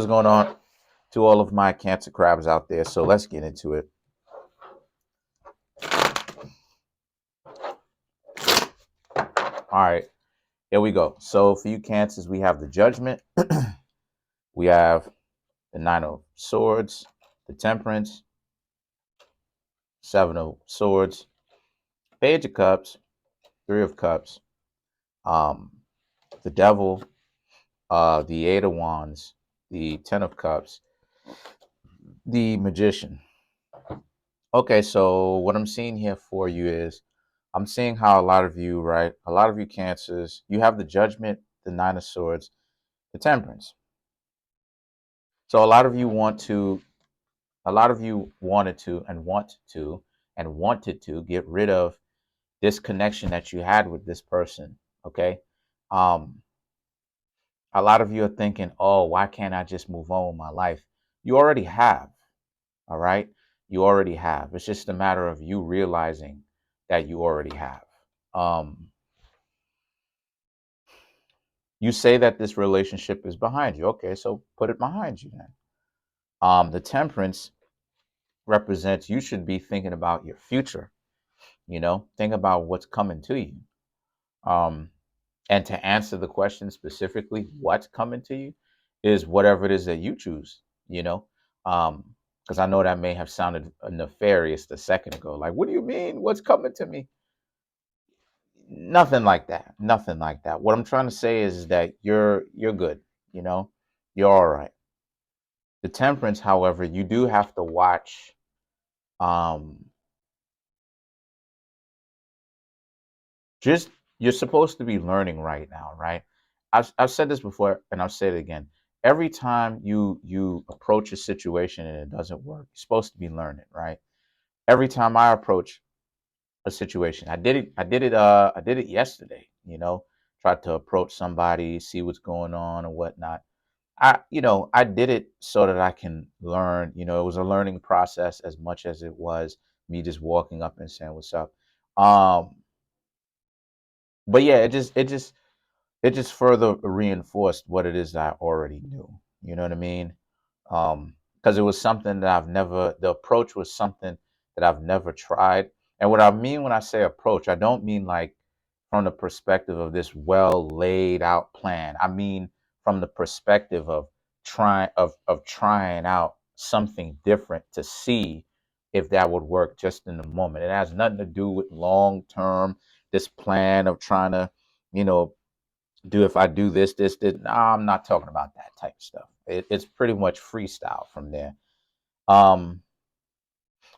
What's going on to all of my Cancer crabs out there? So let's get into it. All right, here we go. So for you Cancers, we have the Judgment, we have the Nine of Swords, the Temperance, Seven of Swords, Page of Cups, Three of Cups, um, the Devil, the Eight of Wands, the Ten of Cups, the Magician. Okay, so what I'm seeing here for you is I'm seeing how a lot of you, right? A lot of you Cancers, you have the Judgment, the Nine of Swords, the Temperance. So a lot of you wanted to and wanted to get rid of this connection that you had with this person. Okay. Um, a lot of you are thinking, oh, why can't I just move on with my life? You already have. All right. You already have. It's just a matter of you realizing that you already have. Um, you say that this relationship is behind you. Okay, so put it behind you then. The Temperance represents you should be thinking about your future. Think about what's coming to you. Um, and to answer the question specifically, what's coming to you is whatever it is that you choose, you know, because I know that may have sounded nefarious a second ago. Like, what do you mean? What's coming to me? Nothing like that. Nothing like that. What I'm trying to say is that you're good. You know, you're all right. The Temperance, however, you do have to watch. Um, just you're supposed to be learning right now, right? I've said this before and I'll say it again. Every time you approach a situation and it doesn't work, you're supposed to be learning, right? Every time I approach a situation, I did it yesterday, tried to approach somebody, see what's going on and whatnot. I did it so that I can learn. It was a learning process as much as it was me just walking up and saying what's up. Um, but yeah, it just further reinforced what it is that I already knew. You know what I mean? Because it was something that the approach was something that I've never tried. And what I mean when I say approach, I don't mean like from the perspective of this well laid out plan. I mean from the perspective of trying out something different to see if that would work just in the moment. It has nothing to do with long term, this plan of trying to, you know, do if I do this. No, I'm not talking about that type of stuff. It's pretty much freestyle from there. Um,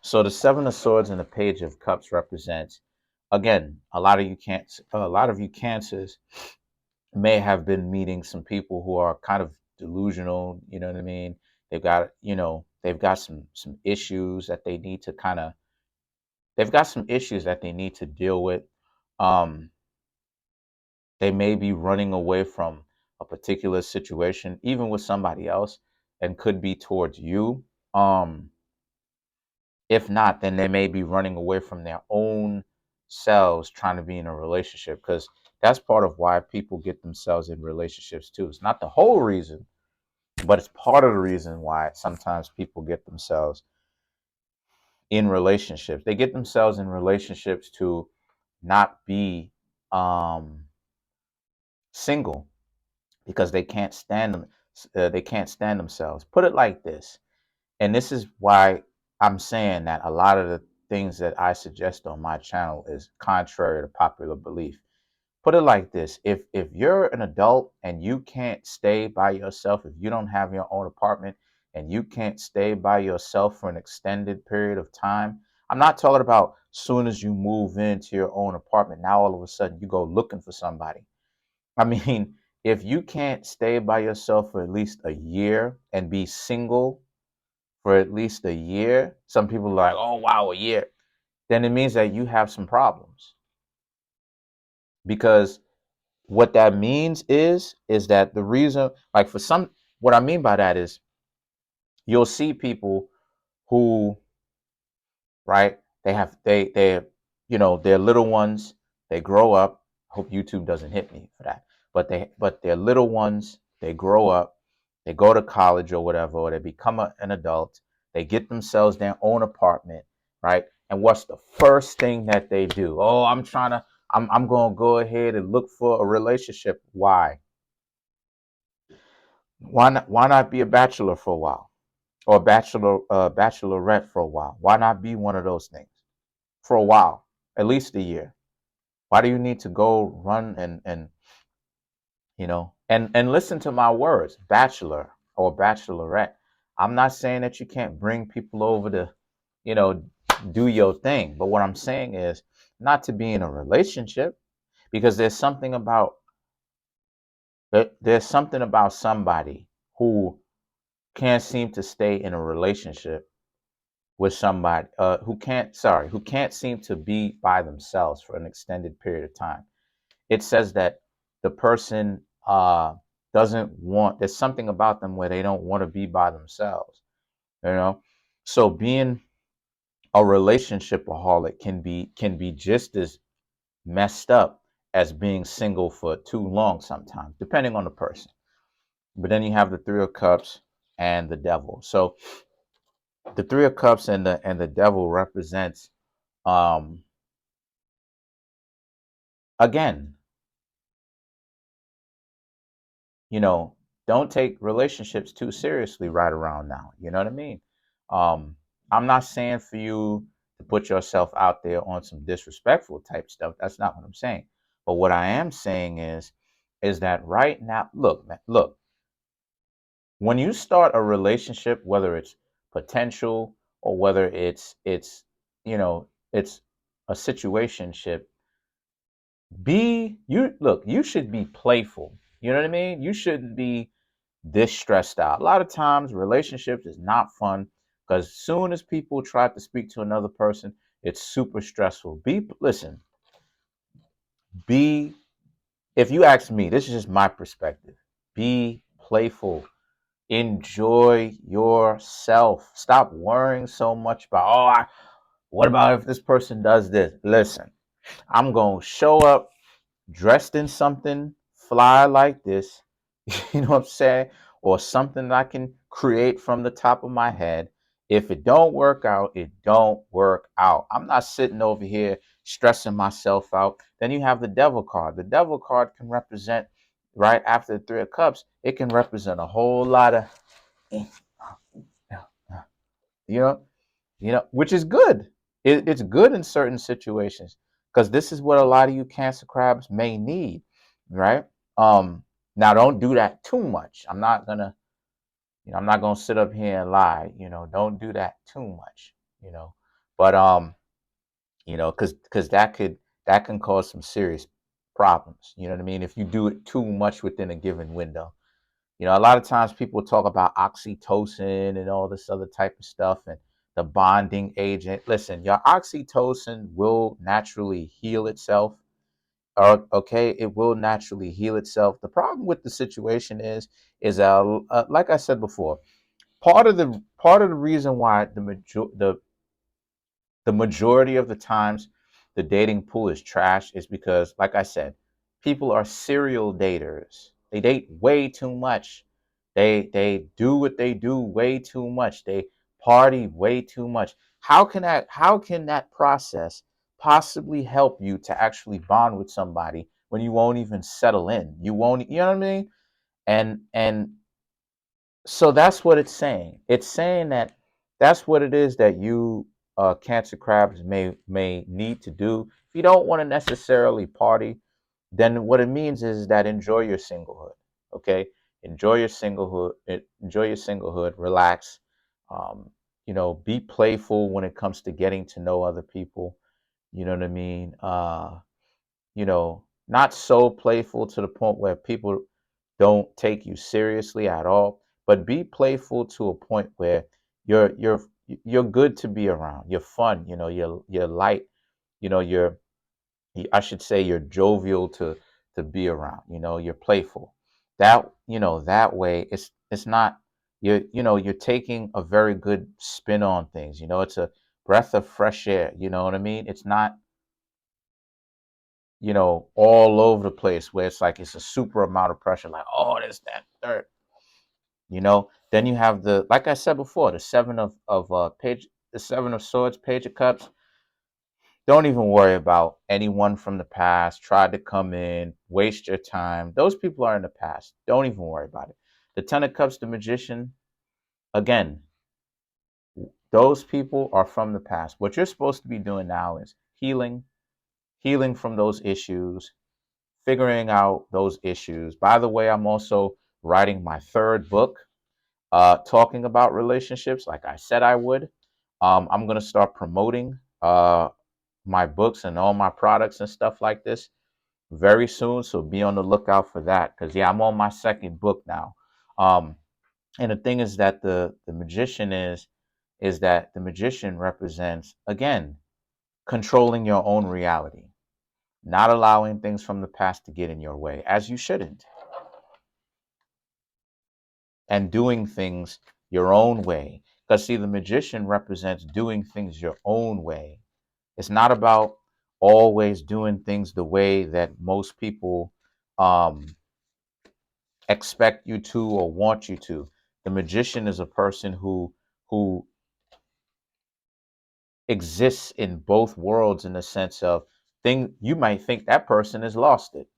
so the Seven of Swords and the Page of Cups represents, again, a lot of you Cancers may have been meeting some people who are kind of delusional. You know what I mean? They've got some issues that they need to they've got some issues that they need to deal with. Um, They may be running away from a particular situation, even with somebody else, and could be towards you. If not, then they may be running away from their own selves trying to be in a relationship, because that's part of why people get themselves in relationships too. It's not the whole reason, but it's part of the reason why sometimes people get themselves in relationships. They get themselves in relationships to not be um, single because they can't stand themselves. Put it like this, and this is why I'm saying that a lot of the things that I suggest on my channel is contrary to popular belief. Put it like this: if you're an adult and you can't stay by yourself, if you don't have your own apartment and you can't stay by yourself for an extended period of time, I'm not talking about soon as you move into your own apartment, now all of a sudden you go looking for somebody. I mean, if you can't stay by yourself for at least a year and be single for at least a year, some people are like, oh, wow, a year, then it means that you have some problems. Because what that means is that the reason, like for some, what I mean by that is you'll see people who, right, they're little ones, they grow up. Hope YouTube doesn't hit me for that. But they're little ones, they grow up, They go to college or whatever, or they become an adult. They get themselves their own apartment, right? And what's the first thing that they do? Oh, I'm going to go ahead and look for a relationship. Why? Why not be a bachelor for a while, or a bachelorette for a while? Why not be one of those things for a while, at least a year? Why do you need to go run and and listen to my words, bachelor or bachelorette? I'm not saying that you can't bring people over to, you know, do your thing. But what I'm saying is not to be in a relationship, because there's something about somebody who can't seem to stay in a relationship with somebody who can't seem to be by themselves for an extended period of time. It says that the person doesn't want, there's something about them where they don't want to be by themselves, you know. So being a relationshipaholic can be just as messed up as being single for too long sometimes, depending on the person. But then you have the Three of Cups and the Devil. So the Three of Cups and the Devil represents, um again, you know, don't take relationships too seriously right around now. You know what I mean? Um, I'm not saying for you to put yourself out there on some disrespectful type stuff. That's not what I'm saying. But what I am saying is that right now, look, man, look, when you start a relationship, whether it's potential or whether it's a situationship, you should be playful. You know what I mean? You shouldn't be this stressed out. A lot of times relationships is not fun because as soon as people try to speak to another person, it's super stressful. Be If you ask me, this is just my perspective. Be playful. Enjoy yourself. Stop worrying so much about, what about if this person does this? Listen, I'm going to show up dressed in something fly like this, you know what I'm saying? Or something that I can create from the top of my head. If it don't work out, it don't work out. I'm not sitting over here stressing myself out. Then you have the Devil card. The Devil card can represent, right after the Three of Cups, it can represent a whole lot of, you know, which is good. It's good in certain situations because this is what a lot of you Cancer crabs may need, right? Now don't do that too much. I'm not gonna sit up here and lie. Don't do that too much. You know, but because that can cause some serious problems. You know what I mean? If you do it too much within a given window. A lot of times people talk about oxytocin and all this other type of stuff and the bonding agent. Listen, your oxytocin will naturally heal itself. Okay, it will naturally heal itself. The problem with the situation is like I said before, part of the reason why the majority of the times the dating pool is trash is because, like I said, people are serial daters. They date way too much. They do what they do way too much. They party way too much. How can that process possibly help you to actually bond with somebody when you won't even settle in? You won't, you know what I mean? And so that's what it's saying. It's saying that that's what it is that you Cancer crabs may need to do. If you don't want to necessarily party, then what it means is that enjoy your singlehood. Okay, enjoy your singlehood. Enjoy your singlehood. Relax. Um, be playful when it comes to getting to know other people. You know what I mean? Not so playful to the point where people don't take you seriously at all, but be playful to a point where you're good to be around. You're fun, you're light, you're I should say you're jovial to be around, you're playful. That way it's not you're taking a very good spin on things. It's a breath of fresh air, you know what I mean? It's not all over the place where it's like it's a super amount of pressure, like, oh, this, that, third. Then you have like I said before, the seven of swords, page of cups. Don't even worry about anyone from the past tried to come in, waste your time. Those people are in the past. Don't even worry about it. The ten of cups, the magician, again, those people are from the past. What you're supposed to be doing now is healing from those issues, figuring out those issues. By the way, I'm also writing my third book, talking about relationships, like I said I would. I'm gonna start promoting my books and all my products and stuff like this very soon. So be on the lookout for that. Because yeah, I'm on my second book now. Um, and the thing is that the magician is that the magician represents, again, controlling your own reality, not allowing things from the past to get in your way, as you shouldn't, and doing things your own way. Because see, the magician represents doing things your own way. It's not about always doing things the way that most people um, expect you to or want you to. The magician is a person who exists in both worlds, in the sense of thing you might think that person has lost it.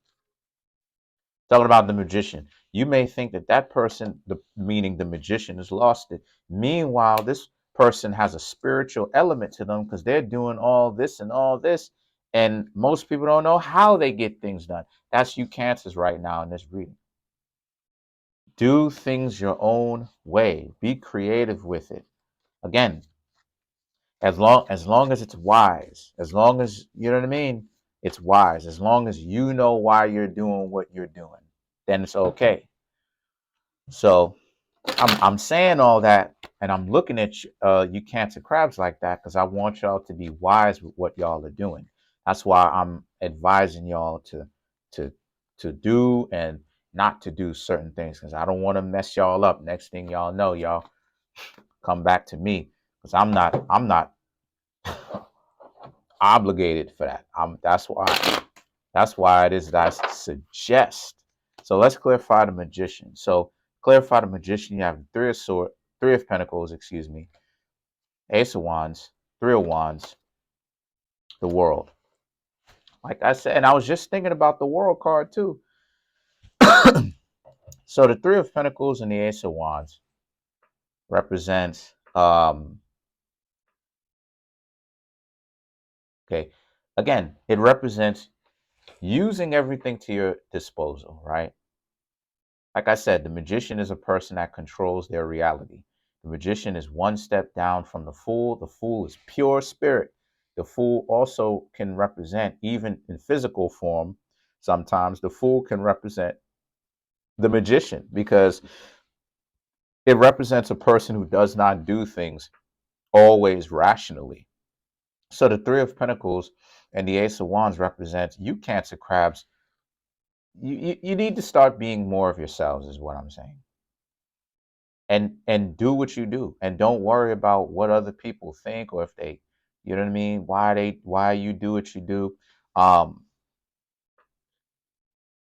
Talking about the magician, you may think that that person, meaning the magician, has lost it. Meanwhile, this person has a spiritual element to them because they're doing all this and all this, and most people don't know how they get things done. That's you cancers right now in this reading. Do things your own way. Be creative with it. Again, as long as it's wise, as long as you know what I mean, it's wise. As long as you know why you're doing what you're doing, then it's okay. So I'm saying all that, and I'm looking at you cancer crabs like that because I want y'all to be wise with what y'all are doing. That's why I'm advising y'all to to do and not to do certain things, because I don't want to mess y'all up. Next thing y'all know, y'all come back to me because I'm not obligated for that. That's why it is that I suggest. So let's clarify the magician. So clarify the magician. You have three of pentacles, excuse me, ace of wands, three of wands, the world. Like I said, and I was just thinking about the world card too. So the three of pentacles and the ace of wands represents okay, again, it represents using everything to your disposal, right? Like I said, the magician is a person that controls their reality. The magician is one step down from the fool. The fool is pure spirit. The fool also can represent, even in physical form, sometimes the fool can represent the magician because it represents a person who does not do things always rationally. So the three of pentacles and the ace of wands represents you cancer crabs. You need to start being more of yourselves, is what I'm saying. And do what you do, and don't worry about what other people think, or if they, you know what I mean, why you do what you do. um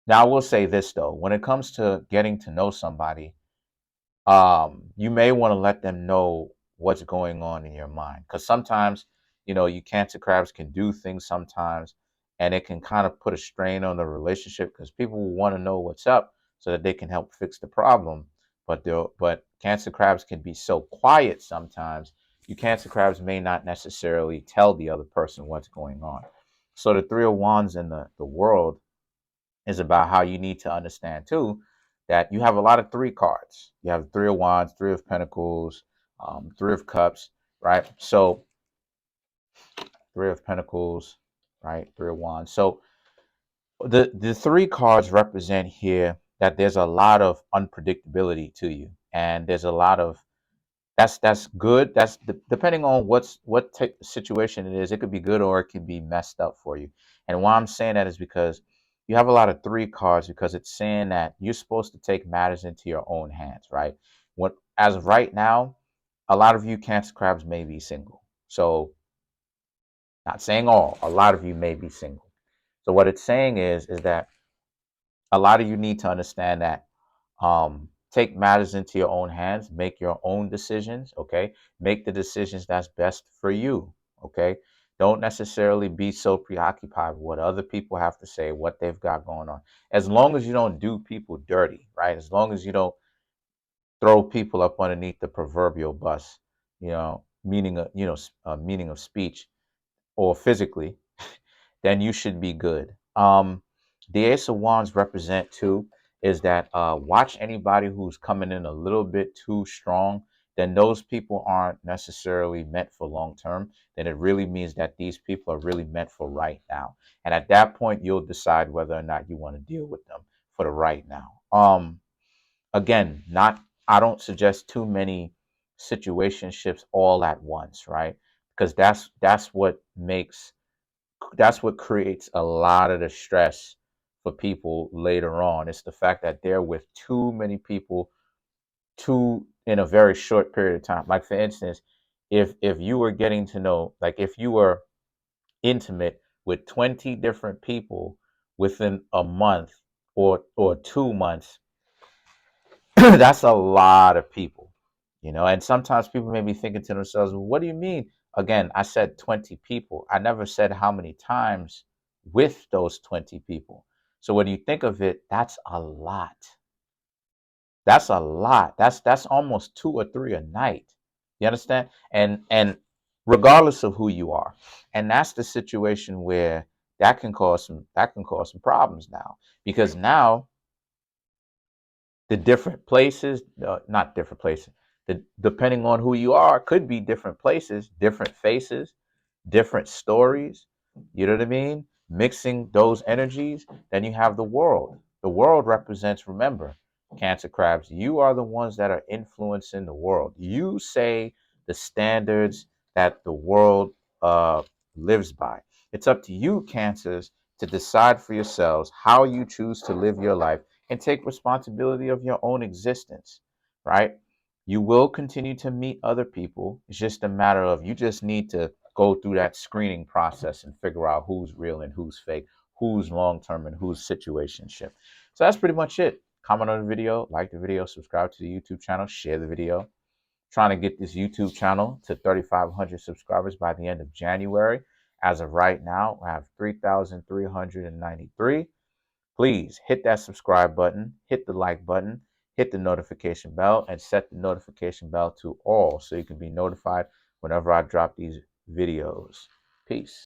Now I will say this though, when it comes to getting to know somebody, you may want to let them know what's going on in your mind, because sometimes, you cancer crabs can do things sometimes, and it can kind of put a strain on the relationship because people will want to know what's up so that they can help fix the problem. But cancer crabs can be so quiet sometimes. You cancer crabs may not necessarily tell the other person what's going on. So the three of wands in the world is about how you need to understand too that you have a lot of three cards. You have three of wands, three of pentacles, three of cups, right? So three of pentacles, right? Three of wands. So the three cards represent here that there's a lot of unpredictability to you, and there's a lot of that's good. That's depending on what type of situation it is. It could be good or it could be messed up for you. And why I'm saying that is because you have a lot of three cards, because it's saying that you're supposed to take matters into your own hands, right? What as of right now, a lot of you cancer crabs may be single. So not saying all, a lot of you may be single. So what it's saying is that a lot of you need to understand that take matters into your own hands, make your own decisions, okay? Make the decisions that's best for you, okay? Don't necessarily be so preoccupied with what other people have to say, what they've got going on. As long as you don't do people dirty, right? As long as you don't throw people up underneath the proverbial bus, meaning of speech or physically, then you should be good. The Ace of Wands represent too is that watch anybody who's coming in a little bit too strong. Then those people aren't necessarily meant for long term. Then it really means that these people are really meant for right now. And at that point, you'll decide whether or not you want to deal with them for the right now. Again, not I don't suggest too many situationships all at once, right? Because that's what creates a lot of the stress for people later on. It's the fact that they're with too many people too in a very short period of time. Like for instance, if you were getting to know, like if you were intimate with 20 different people within a month or 2 months, that's a lot of people, and sometimes people may be thinking to themselves, well, what do you mean? Again, I said 20 people. I never said how many times with those 20 people. So when you think of it, that's a lot. That's a lot. That's almost 2 or 3 a night. You understand? And regardless of who you are. And that's the situation where that can cause some problems now. Because now the different places, not different places, depending on who you are, could be different places, different faces, different stories. You know what I mean? Mixing those energies, then you have the world. The world represents, remember, Cancer crabs, you are the ones that are influencing the world. You say the standards that the world uh, lives by. It's up to you, Cancers, to decide for yourselves how you choose to live your life and take responsibility of your own existence, right? You will continue to meet other people. It's just a matter of you just need to go through that screening process and figure out who's real and who's fake, who's long term and who's situationship. So that's pretty much it. Comment on the video, like the video, subscribe to the YouTube channel, share the video. Trying to get this YouTube channel to 3,500 subscribers by the end of January. As of right now, I have 3,393. Please hit that subscribe button, hit the like button, hit the notification bell, and set the notification bell to all so you can be notified whenever I drop these videos. Peace.